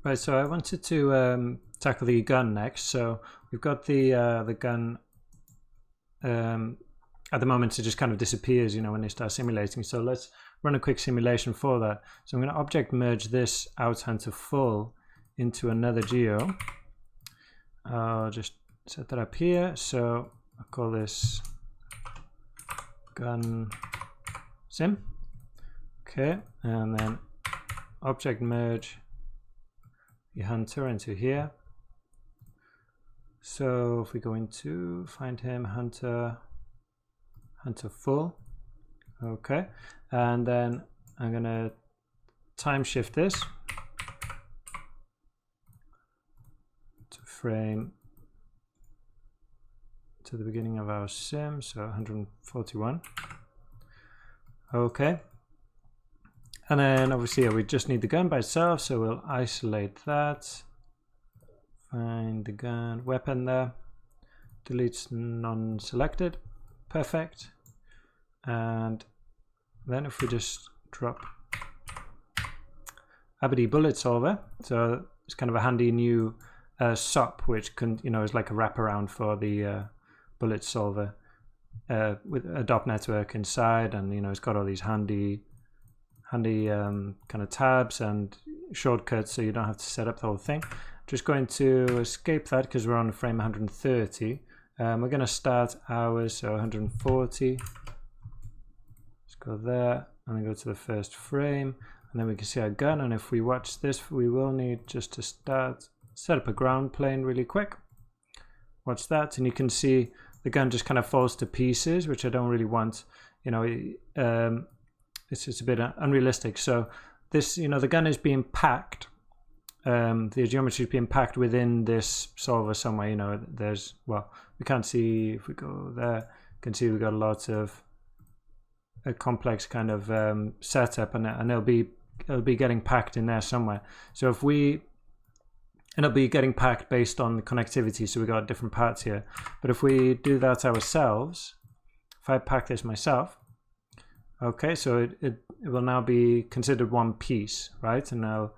Right, so I wanted to tackle the gun next. So we've got the gun at the moment. It just kind of disappears, you know, when they start simulating. So let's run a quick simulation for that. So I'm going to object merge this out onto full into another geo. I'll just set that up here. So I'll call this gun sim. Okay, and then object merge the hunter into here. So if we go into find him, hunter full. Okay, and then I'm gonna time shift this to frame to the beginning of our sim, so 141. Okay, and then obviously we just need the gun by itself, so we'll isolate that, find the gun weapon there, deletes non-selected, perfect. And then if we just drop Abadi bullet solver, so it's kind of a handy new SOP which can, you know, is like a wraparound for the bullet solver with a DOP network inside, and you know it's got all these handy kind of tabs and shortcuts, so you don't have to set up the whole thing. Just going to escape that because we're on frame 130. We're going to start hours, so 140. Let's go there and then go to the first frame, and then we can see our gun. And if we watch this, we will need just to set up a ground plane really quick. Watch that, and you can see the gun just kind of falls to pieces, which I don't really want. You know, it's just a bit unrealistic. So this, you know, the gun is being packed. The geometry is being packed within this solver somewhere. You know, there's, well, we can't see if we go there. You can see we've got a lot of a complex kind of setup, and it'll be getting packed in there somewhere. So if we, and it'll be getting packed based on the connectivity. So we got different parts here. But if we do that ourselves, if I pack this myself, okay, so it will now be considered one piece, right? And now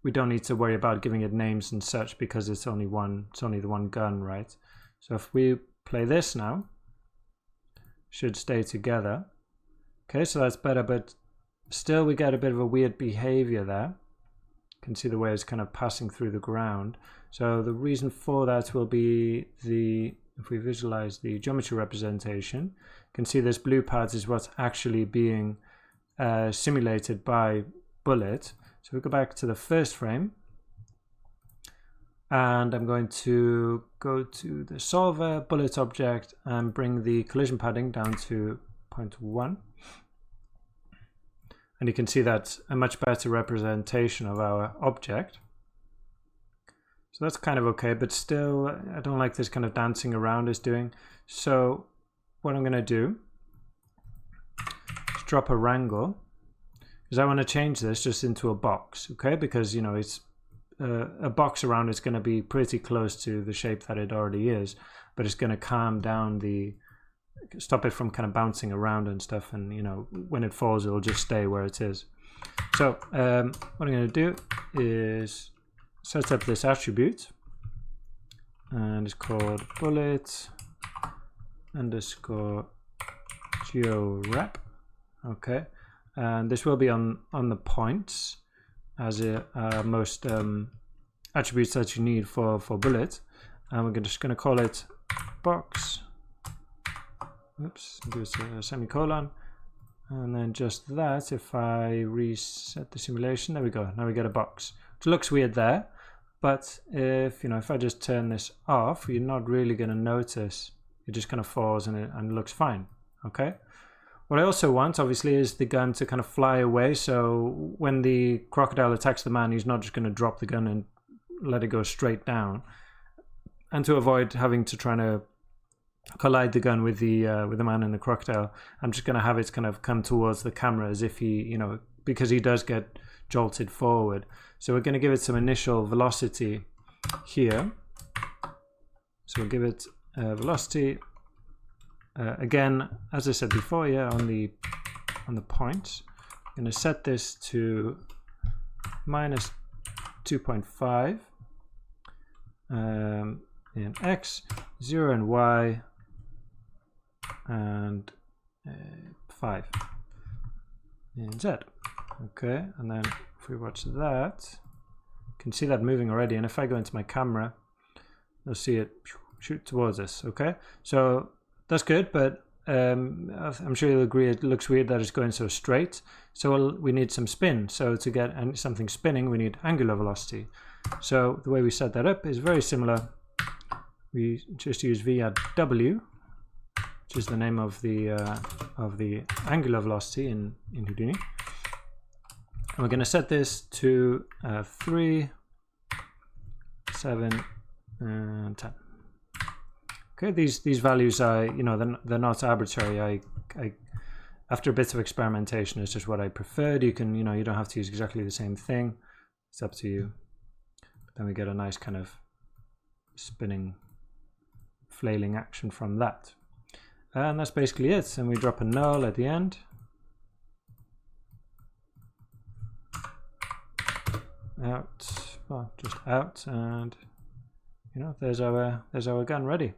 we don't need to worry about giving it names and such because it's only the one gun, right? So if we play this now, should stay together. Okay, so that's better, but still we get a bit of a weird behavior there. You can see the way it's kind of passing through the ground. So the reason for that will be if we visualize the geometry representation, you can see this blue part is what's actually being simulated by bullet. So we go back to the first frame, and I'm going to go to the solver, bullet object, and bring the collision padding down to 0.1. And you can see that's a much better representation of our object. So that's kind of okay, but still, I don't like this kind of dancing around it's doing. So what I'm going to do is drop a wrangle, because I want to change this just into a box, okay? Because, you know, it's a box around it's going to be pretty close to the shape that it already is, but it's going to calm down stop it from kind of bouncing around and stuff, and you know, when it falls it'll just stay where it is. So what I'm going to do is set up this attribute, and it's called bullet underscore georep. Okay, and this will be on the points as most attributes that you need for bullet, and we're just going to call it box. Oops, do a semicolon, and then just that. If I reset the simulation, there we go. Now we get a box. It looks weird there, but if I just turn this off, you're not really going to notice. It just kind of falls and it looks fine. Okay. What I also want, obviously, is the gun to kind of fly away. So when the crocodile attacks the man, he's not just going to drop the gun and let it go straight down. And to avoid having to try to collide the gun with the man and the crocodile, I'm just going to have it kind of come towards the camera as if he, you know, because he does get jolted forward. So we're going to give it some initial velocity here. So we'll give it velocity again, as I said before, yeah, on the points. I'm going to set this to minus 2.5 in X, 0 in Y, and 5 in Z. Okay, and then if we watch that, you can see that moving already. And if I go into my camera, you'll see it shoot towards us. Okay, so that's good, but I'm sure you'll agree it looks weird that it's going so straight. So we need some spin. So to get something spinning, we need angular velocity. So the way we set that up is very similar. We just use v at w, which is the name of the angular velocity in Houdini. And we're going to set this to 3, 7, and 10. Okay, these values are, you know, they're not arbitrary. I after a bit of experimentation, it's just what I preferred. You can, you know, you don't have to use exactly the same thing. It's up to you. But then we get a nice kind of spinning, flailing action from that. And that's basically it. And we drop a null at the end. Out, well, just out, and you know, there's our gun ready.